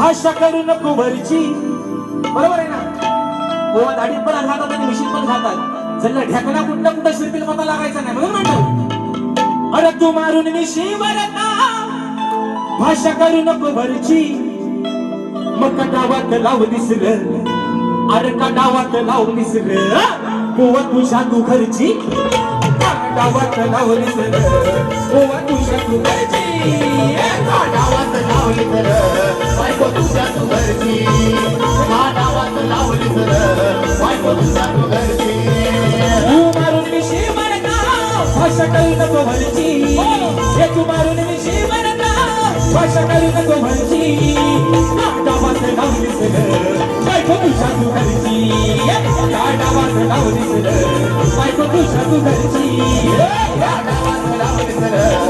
भाषा करू नको वरची. बरोबर आहे ना? गोवा दाढी पण घालतात आणि मिशीन पण घालतात. जर ढेकणा कुठला कुठं शिरतील पता लागायचा नाही म्हणून म्हणतो. अरे तू मारून मिशीवर भाषा करू नको वरची. मग कटावात लाव दिसलं. अरे कटावात लाव दिसलं. गोवा तुझ्या तू घरची. कटावात लाव दिसलं. गोवा तुझ्या तू घरची. गावात लावली तर बायको तुझ्या तू घरची. गावात लावली तर बायको तुझ्या तू घरची. तू मारून मिशी म्हणता भाषा करू नको म्हणची. हे तू मारून मिशी म्हणता भाषा करू नको म्हणची. गावात लावली तर बायको तुझ्या तू घरची. गावात लावली तर बायको तुझ्या तू घरची. गावात लावली तर